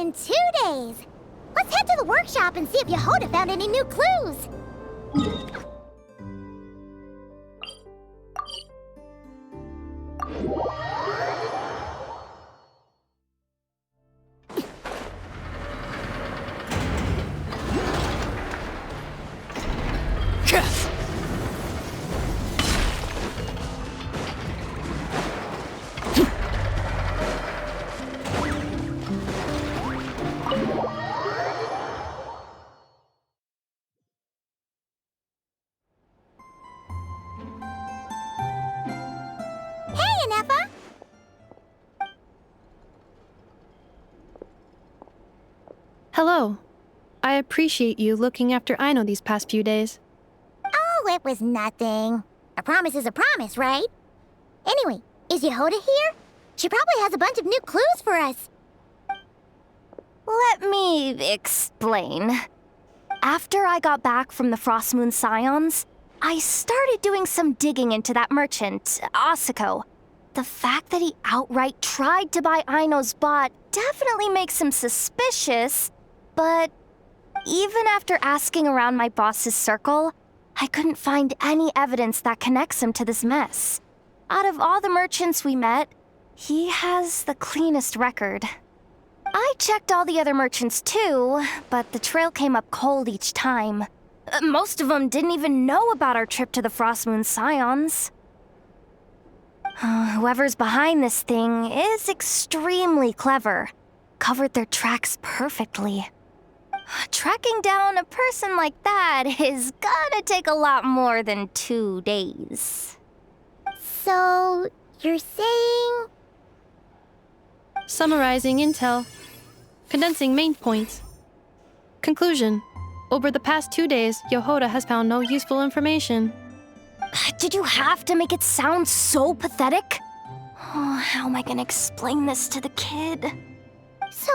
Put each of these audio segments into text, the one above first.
in 2 days. Let's head to the workshop and see if Yehoda found any new clues. Hello. I appreciate you looking after Aino these past few days. Oh, it was nothing. A promise is a promise, right? Anyway, is Yehoda here? She probably has a bunch of new clues for us. Let me explain. After I got back from the Frost Moon Scions, I started doing some digging into that merchant, Asako. The fact that he outright tried to buy Aino's bot definitely makes him suspicious, but even after asking around my boss's circle, I couldn't find any evidence that connects him to this mess. Out of all the merchants we met, he has the cleanest record. I checked all the other merchants too, but the trail came up cold each time. Most of them didn't even know about our trip to the Frost Moon Scions. Whoever's behind this thing is extremely clever. Covered their tracks perfectly. Tracking down a person like that is gonna take a lot more than 2 days. So, you're saying... Summarizing intel. Condensing main points. Conclusion. Over the past 2 days, Yehoda has found no useful information. Did you have to make it sound so pathetic? Oh, how am I gonna explain this to the kid? So,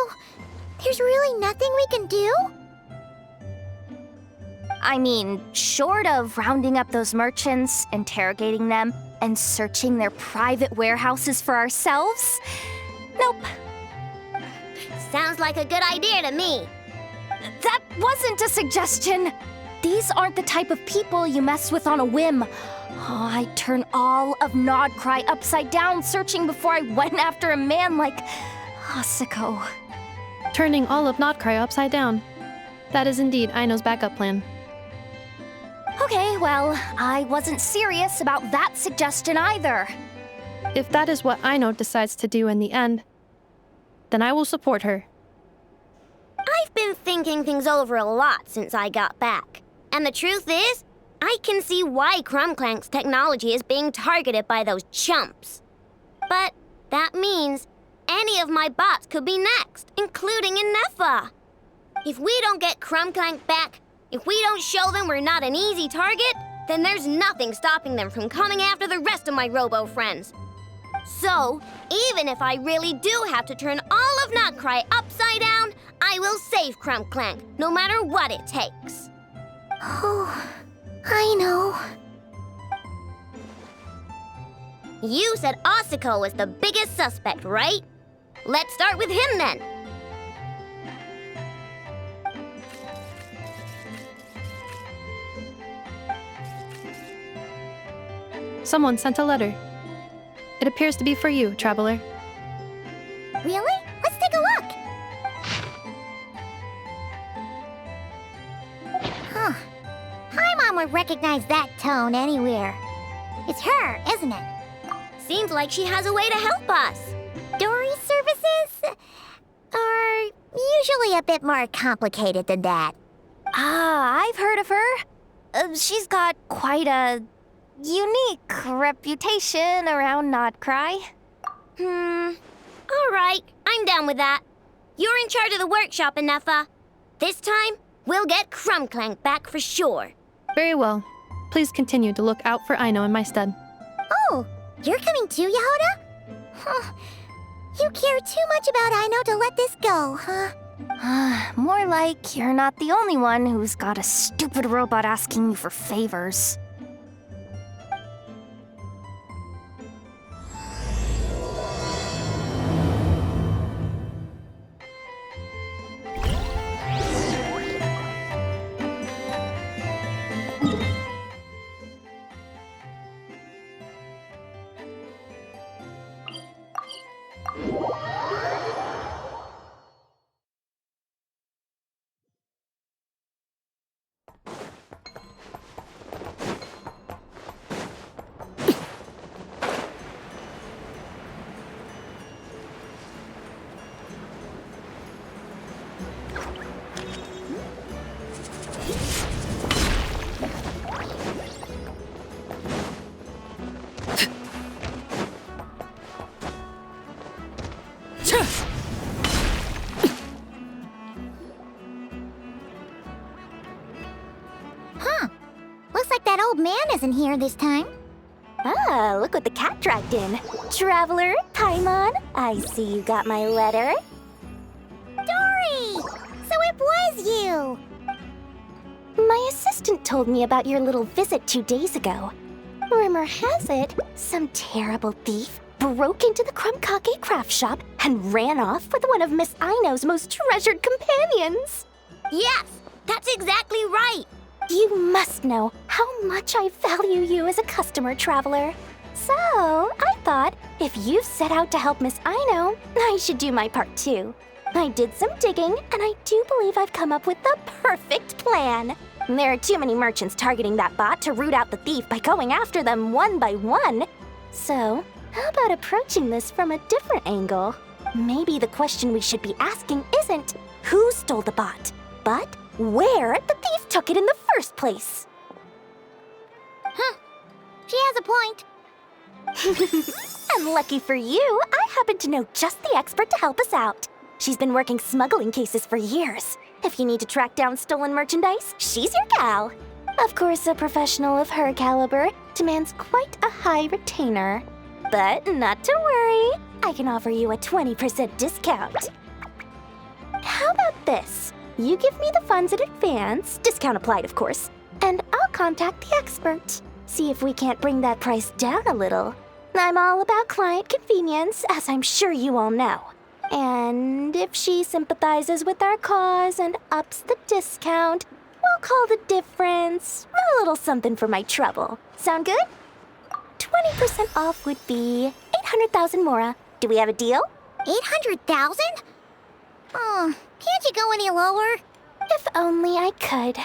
there's really nothing we can do? I mean, short of rounding up those merchants, interrogating them, and searching their private warehouses for ourselves? Nope. Sounds like a good idea to me. That wasn't a suggestion. These aren't the type of people you mess with on a whim. Oh, I'd turn all of Nodcry upside down searching before I went after a man like Asako. Turning all of Nodcry upside down. That is indeed Aino's backup plan. Okay, well, I wasn't serious about that suggestion either. If that is what Aino decides to do in the end, then I will support her. I've been thinking things over a lot since I got back. And the truth is, I can see why Clink-Clank's technology is being targeted by those chumps. But that means any of my bots could be next, including Inefa. If we don't get Clink-Clank back, if we don't show them we're not an easy target, then there's nothing stopping them from coming after the rest of my robo-friends. So, even if I really do have to turn all of Nodcry upside down, I will save Clink-Clank, no matter what it takes. Oh, I know. You said Asako was the biggest suspect, right? Let's start with him then. Someone sent a letter. It appears to be for you, traveler. Really? Let's take a look. Huh. Paimon would recognize that tone anywhere. It's her, isn't it? Seems like she has a way to help us. Dory services are usually a bit more complicated than that. I've heard of her. She's got quite a unique reputation around Nodcry. All right, I'm down with that. You're in charge of the workshop, Inefa. This time, we'll get Clink-Clank back for sure. Very well. Please continue to look out for Aino in my stead. Oh, you're coming too, Yehoda? Huh. You care too much about Aino to let this go, huh? More like you're not the only one who's got a stupid robot asking you for favors. wasn't here this time. Ah, look what the cat dragged in. Traveler, Paimon, I see you got my letter. Dory! So it was you! My assistant told me about your little visit 2 days ago. Rumor has it, some terrible thief broke into the Clink-Clank craft shop and ran off with one of Miss Aino's most treasured companions. Yes, that's exactly right. You must know how much I value you as a customer, Traveler. So, I thought if you've set out to help Miss Aino, I should do my part too. I did some digging, and I do believe I've come up with the perfect plan. There are too many merchants targeting that bot to root out the thief by going after them one by one. So, how about approaching this from a different angle? Maybe the question we should be asking isn't who stole the bot, but where the thief took it in the first place. Huh. She has a point. And lucky for you, I happen to know just the expert to help us out. She's been working smuggling cases for years. If you need to track down stolen merchandise, she's your gal. Of course, a professional of her caliber demands quite a high retainer. But not to worry, I can offer you a 20% discount. How about this? You give me the funds in advance, discount applied of course, and I'll contact the expert. See if we can't bring that price down a little. I'm all about client convenience, as I'm sure you all know. And if she sympathizes with our cause and ups the discount, we'll call the difference a little something for my trouble. Sound good? 20% off would be 800,000 mora. Do we have a deal? 800,000? Oh, can't you go any lower? If only I could.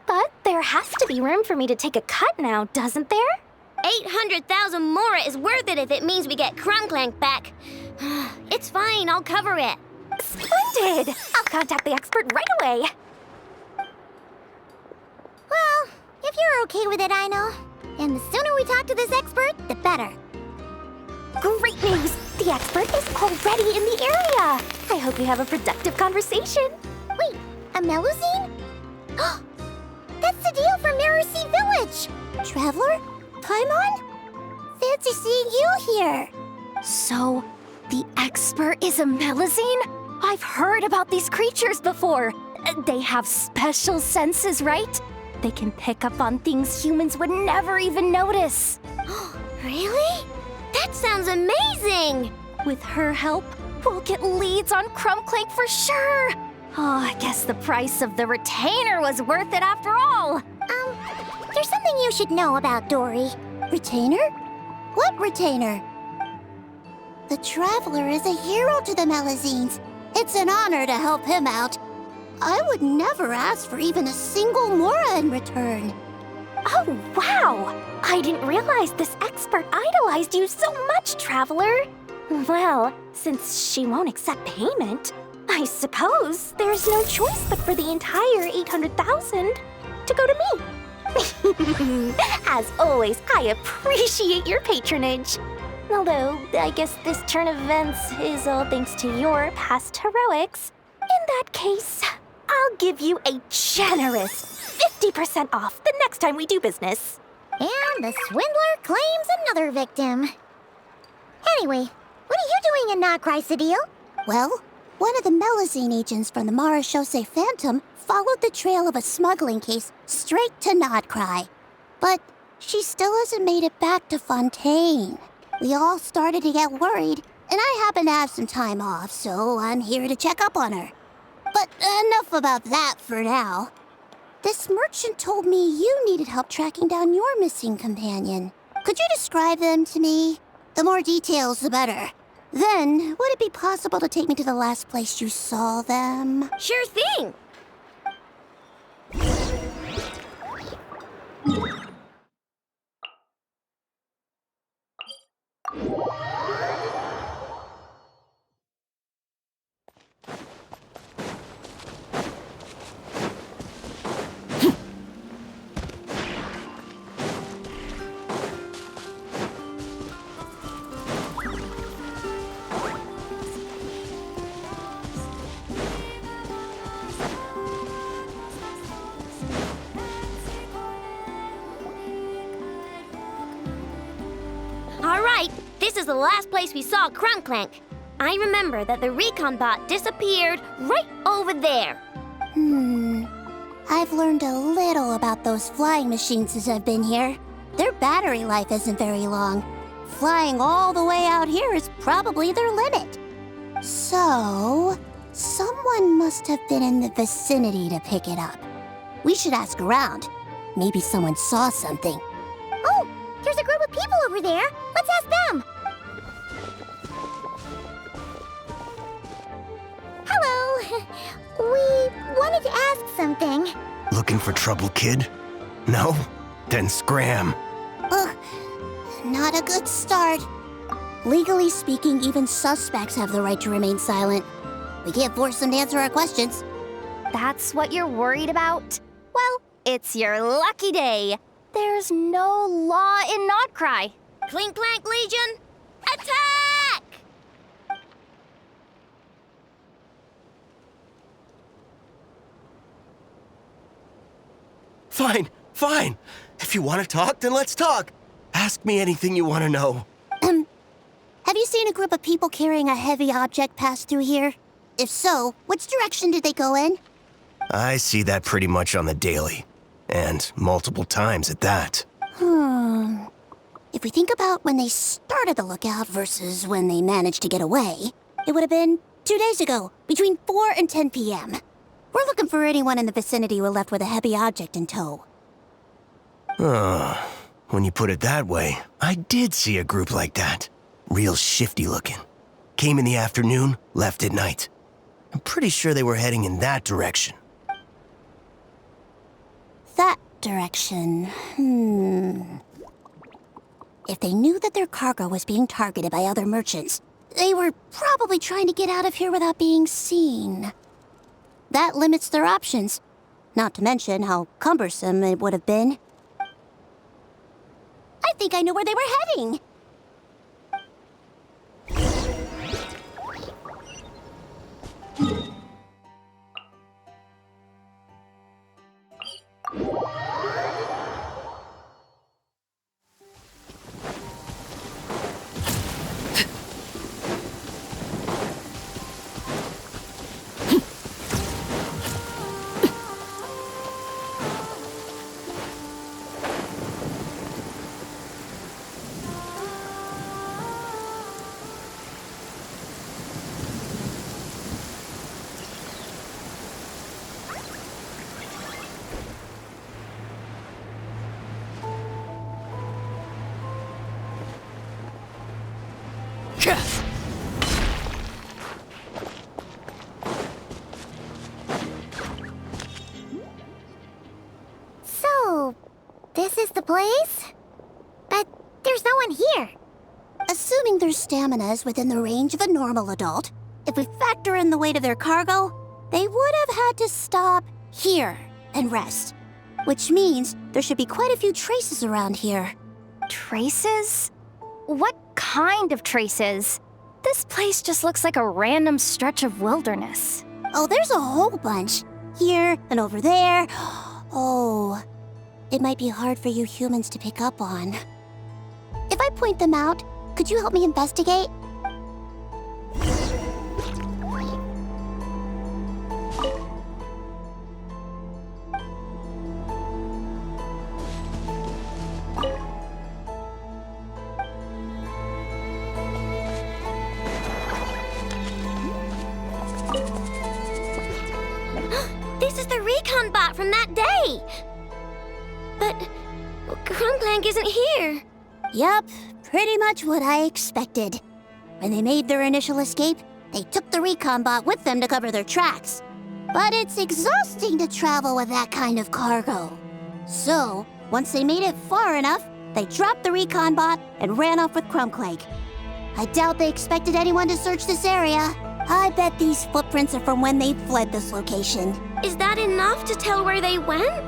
But there has to be room for me to take a cut now, doesn't there? 800,000 mora is worth it if it means we get Clink-Clank back. It's fine, I'll cover it. Splendid! I'll contact the expert right away. Well, if you're okay with it, I know. And the sooner we talk to this expert, the better. Great news! The expert is already in the area! I hope you have a productive conversation. Wait, a Melusine? That's the deal for Mirror Sea Village! Traveler? Paimon? Fancy seeing you here! So, the expert is a Melusine? I've heard about these creatures before. They have special senses, right? They can pick up on things humans would never even notice. Really? That sounds amazing! With her help, we'll get leads on Clink-Clank for sure. Oh, I guess the price of the retainer was worth it after all. There's something you should know about Dory. Retainer? What retainer? The Traveler is a hero to the Melusines. It's an honor to help him out. I would never ask for even a single mora in return. Oh, wow! I didn't realize this expert idolized you so much, Traveler. Well, since she won't accept payment, I suppose there's no choice but for the entire 800,000 to go to me. As always, I appreciate your patronage. Although, I guess this turn of events is all thanks to your past heroics. In that case, I'll give you a generous 50% off the next time we do business. And the swindler claims another victim. Anyway, what are you doing in Notcry, Sadil? Well, one of the Melusine agents from the Marechaussee Phantom followed the trail of a smuggling case straight to Notcry. But she still hasn't made it back to Fontaine. We all started to get worried, and I happen to have some time off, so I'm here to check up on her. But enough about that for now. This merchant told me you needed help tracking down your missing companion. Could you describe them to me? The more details, the better. Then, would it be possible to take me to the last place you saw them? Sure thing! this is the last place we saw Clink-Clank. I remember that the recon bot disappeared right over there. I've learned a little about those flying machines since I've been here. Their battery life isn't very long. Flying all the way out here is probably their limit. So, someone must have been in the vicinity to pick it up. We should ask around. Maybe someone saw something. Oh, there's a group of people over there. Let's ask them. Hello. We wanted to ask something. Looking for trouble, kid? No? Then scram. Ugh, not a good start. Legally speaking, even suspects have the right to remain silent. We can't force them to answer our questions. That's what you're worried about? Well, it's your lucky day. There's no law in Notcry. Clink-Clank Legion, attack! Fine, fine. If you want to talk, then let's talk. Ask me anything you want to know. Have you seen a group of people carrying a heavy object pass through here? If so, which direction did they go in? I see that pretty much on the daily. And multiple times at that. If we think about when they started the lookout versus when they managed to get away, it would have been 2 days ago, between 4 and 10 p.m. We're looking for anyone in the vicinity who left with a heavy object in tow. When you put it that way, I did see a group like that. Real shifty looking. Came in the afternoon, left at night. I'm pretty sure they were heading in that direction. That direction, If they knew that their cargo was being targeted by other merchants, they were probably trying to get out of here without being seen. That limits their options, not to mention how cumbersome it would have been. I think I know where they were heading. So, this is the place? But there's no one here. Assuming their stamina is within the range of a normal adult, if we factor in the weight of their cargo, they would have had to stop here and rest. Which means there should be quite a few traces around here. Traces? What kind of traces? This place just looks like a random stretch of wilderness. Oh, there's a whole bunch. Here and over there. Oh, it might be hard for you humans to pick up on. If I point them out, could you help me investigate? This is the recon bot from that day. But Clink-Clank isn't here. Yup, pretty much what I expected. When they made their initial escape, they took the recon bot with them to cover their tracks. But it's exhausting to travel with that kind of cargo. So, once they made it far enough, they dropped the recon bot and ran off with Clink-Clank. I doubt they expected anyone to search this area. I bet these footprints are from when they fled this location. Is that enough to tell where they went?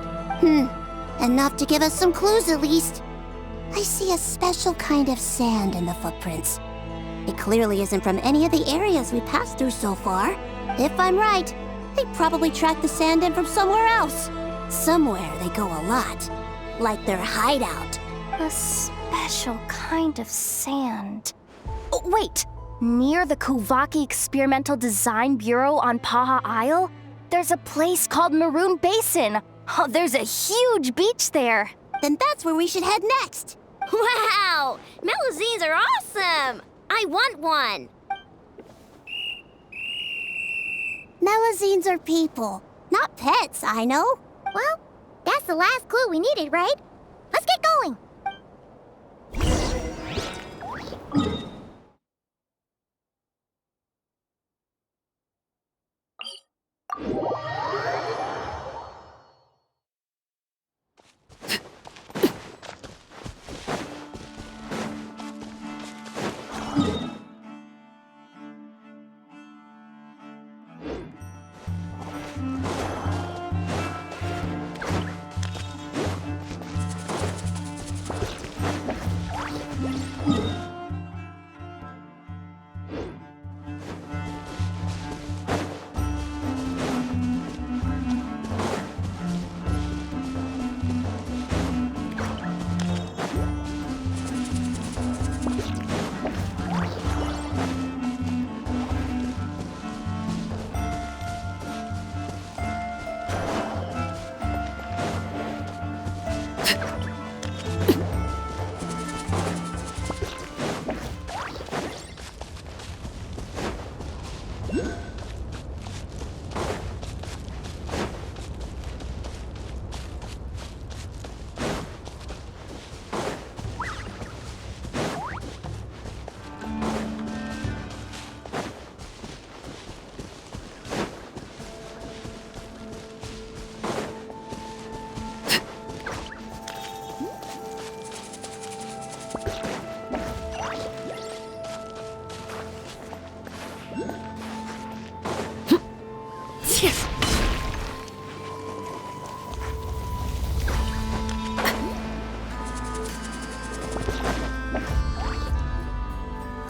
Enough to give us some clues at least. I see a special kind of sand in the footprints. It clearly isn't from any of the areas we passed through so far. If I'm right, they probably tracked the sand in from somewhere else. Somewhere they go a lot. Like their hideout. A special kind of sand. Oh, wait! Near the Kuvaki Experimental Design Bureau on Paha Isle, there's a place called Maroon Basin. Oh, there's a huge beach there. Then that's where we should head next. Wow! Melusines are awesome! I want one! Melusines are people, not pets, I know. Well, that's the last clue we needed, right? Let's get going!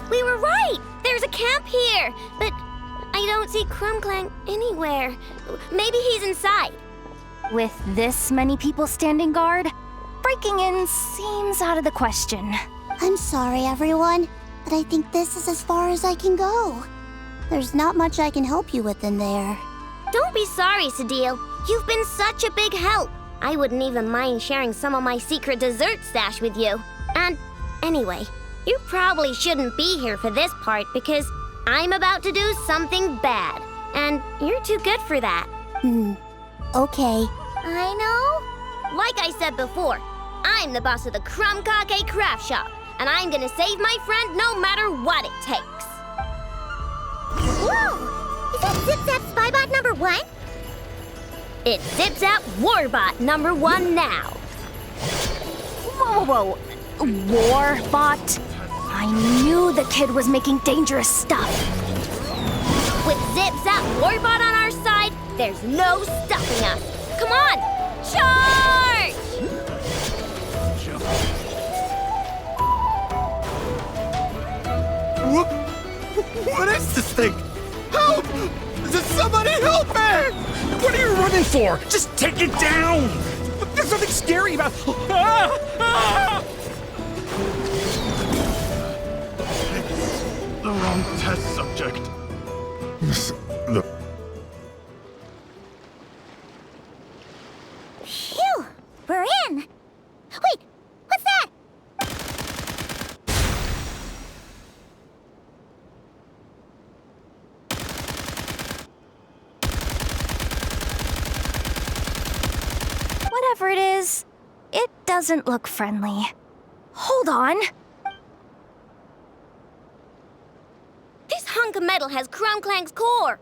We were right! There's a camp here! But I don't see Clink-Clank anywhere. Maybe he's inside. With this many people standing guard, breaking in seems out of the question. I'm sorry, everyone, but I think this is as far as I can go. There's not much I can help you with in there. Don't be sorry, Sadil. You've been such a big help. I wouldn't even mind sharing some of my secret dessert stash with you. And anyway, you probably shouldn't be here for this part because I'm about to do something bad. And you're too good for that. Okay. I know. Like I said before, I'm the boss of the Clink-Clank craft shop, and I'm gonna save my friend no matter what it takes. Whoa! Is that Zip-Zap Spybot number 1? It's Zip-Zap Warbot number 1 now. Whoa, Warbot? I knew the kid was making dangerous stuff. With Zip-Zap Warbot on our side, there's no stopping us. Come on, charge! What is this thing? Help! Somebody help me! What are you running for? Just take it down! There's nothing scary about... The wrong test subject. Phew! We're in! Wait! What's that? Whatever it is, it doesn't look friendly. Hold on. This hunk of metal has Clink-Clank's core.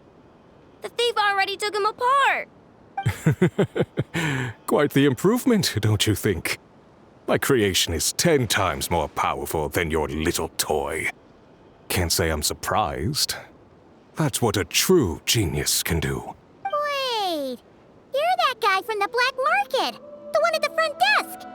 The thief already took him apart. Quite the improvement, don't you think? My creation is 10 times more powerful than your little toy. Can't say I'm surprised. That's what a true genius can do. Wait! You're that guy from the black market! The one at the front desk!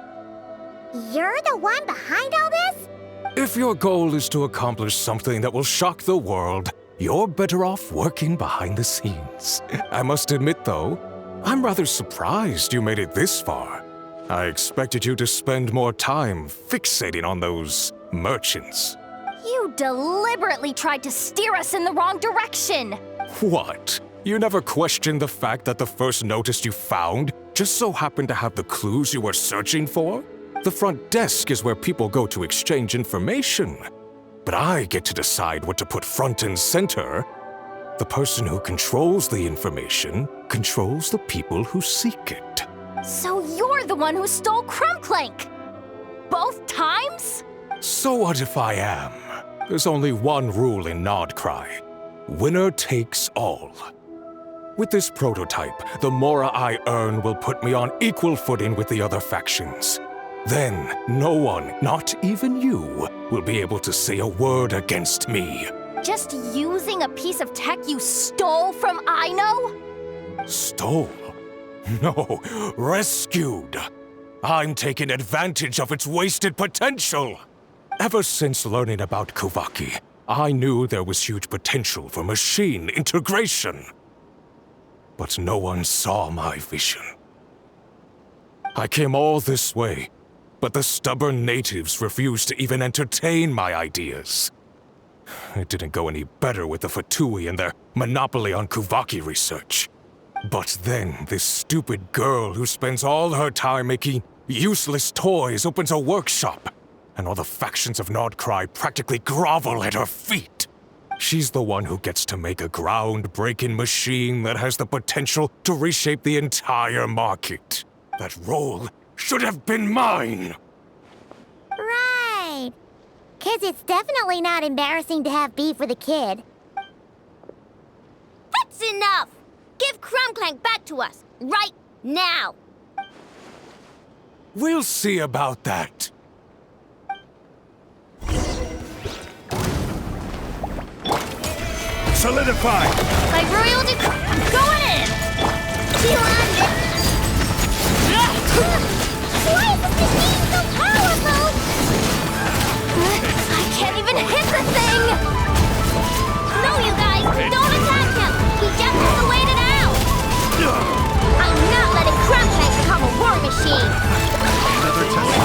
You're the one behind all this? If your goal is to accomplish something that will shock the world, you're better off working behind the scenes. I must admit, though, I'm rather surprised you made it this far. I expected you to spend more time fixating on those merchants. You deliberately tried to steer us in the wrong direction! What? You never questioned the fact that the first notice you found just so happened to have the clues you were searching for? The front desk is where people go to exchange information. But I get to decide what to put front and center. The person who controls the information controls the people who seek it. So you're the one who stole Clink-Clank! Both times? So what if I am? There's only one rule in Nodcry. Winner takes all. With this prototype, the Mora I earn will put me on equal footing with the other factions. Then, no one, not even you, will be able to say a word against me. Just using a piece of tech you stole from Aino? Stole? No, rescued. I'm taking advantage of its wasted potential. Ever since learning about Kuvaki, I knew there was huge potential for machine integration. But no one saw my vision. I came all this way, but the stubborn natives refused to even entertain my ideas. It didn't go any better with the Fatui and their monopoly on Kuvaki research. But then this stupid girl who spends all her time making useless toys opens a workshop, and all the factions of Nodcry practically grovel at her feet. She's the one who gets to make a groundbreaking machine that has the potential to reshape the entire market. That role should have been mine! Right. 'Cause it's definitely not embarrassing to have beef with a kid. That's enough! Give Clink-Clank back to us, right now! We'll see about that. Solidify! Like royal I'm going in! You earned it! Why is this machine so powerful? I can't even hit the thing! No, you guys, don't attack him! He just has to wait it out! I'm not letting Clink-Clank become a war machine! Another test.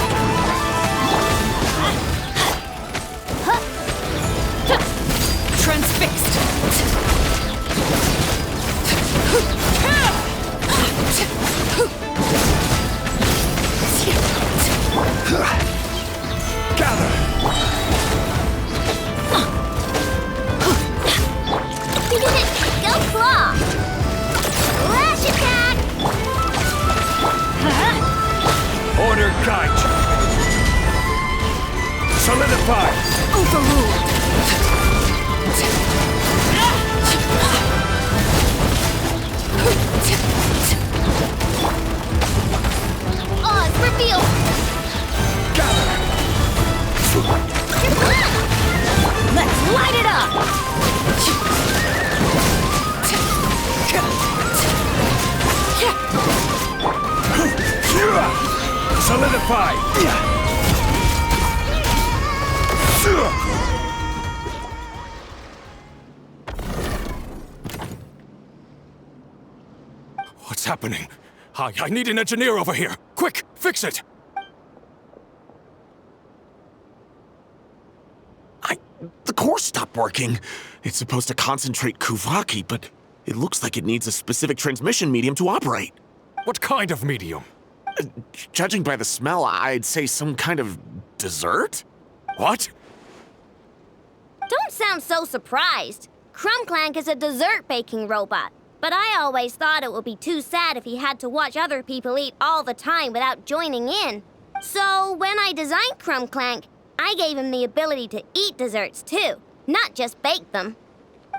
Transfixed! Gather! Go claw! Lash attack! Order guide! Solidify! Overruled! Oz revealed! Gather! Let's light it up! Solidify! What's happening? I need an engineer over here. Quick, fix it! The core stopped working. It's supposed to concentrate Kuvaki, but it looks like it needs a specific transmission medium to operate. What kind of medium? Judging by the smell, I'd say some kind of dessert? What? Don't sound so surprised. Clink-Clank is a dessert baking robot. But I always thought it would be too sad if he had to watch other people eat all the time without joining in. So when I designed Clink-Clank, I gave him the ability to eat desserts too, not just bake them.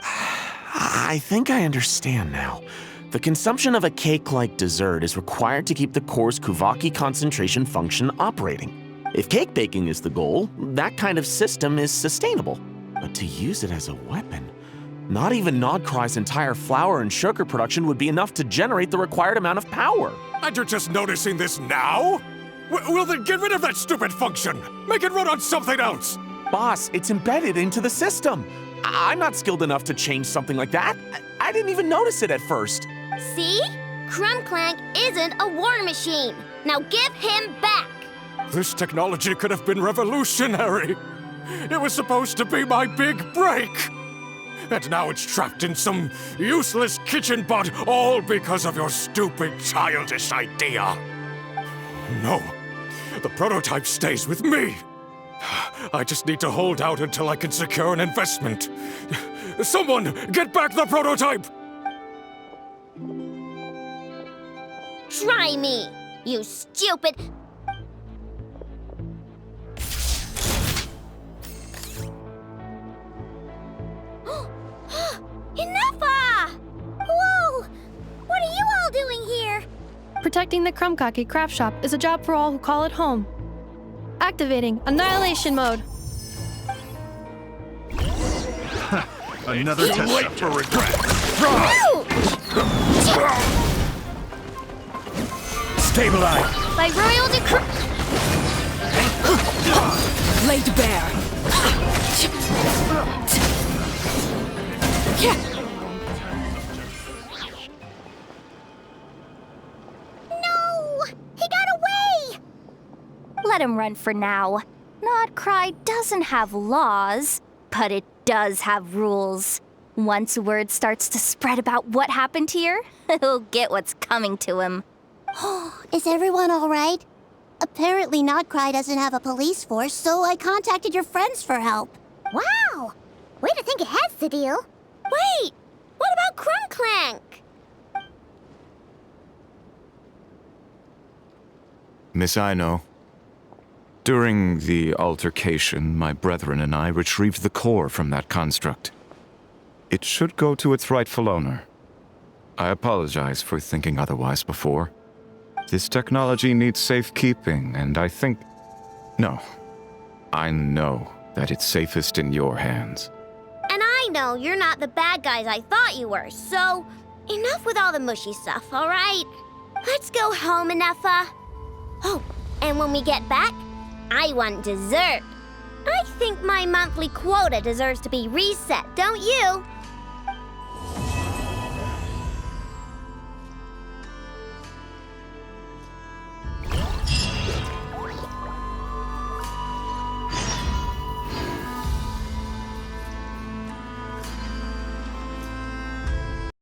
I think I understand now. The consumption of a cake-like dessert is required to keep the core's Kuvaki concentration function operating. If cake baking is the goal, that kind of system is sustainable. But to use it as a weapon, not even Nodcry's entire flour and sugar production would be enough to generate the required amount of power. And you're just noticing this now? Well then get rid of that stupid function! Make it run on something else! Boss, it's embedded into the system. I'm not skilled enough to change something like that. I didn't even notice it at first. See? Clink-Clank isn't a war machine. Now give him back! This technology could have been revolutionary! It was supposed to be my big break! And now it's trapped in some useless kitchen bot, all because of your stupid, childish idea. No, the prototype stays with me. I just need to hold out until I can secure an investment. Someone, get back the prototype! Try me, you stupid... Enough! Whoa! What are you all doing here? Protecting the Crumbcocky craft shop is a job for all who call it home. Activating Annihilation Mode. Another test Wait for regret. Stabilize! By royal decree... Laid bare. No! He got away! Let him run for now. Nodcry doesn't have laws, but it does have rules. Once word starts to spread about what happened here, he'll get what's coming to him. Is everyone all right? Apparently Nodcry doesn't have a police force, so I contacted your friends for help. Wow! Way to think ahead, Cedille. Wait! What about Clink-Clank? Miss Aino, during the altercation, my brethren and I retrieved the core from that construct. It should go to its rightful owner. I apologize for thinking otherwise before. This technology needs safekeeping, and I think... No. I know that it's safest in your hands. And I know you're not the bad guys I thought you were, so enough with all the mushy stuff, all right? Let's go home, Enougha. Oh, and when we get back, I want dessert. I think my monthly quota deserves to be reset, don't you?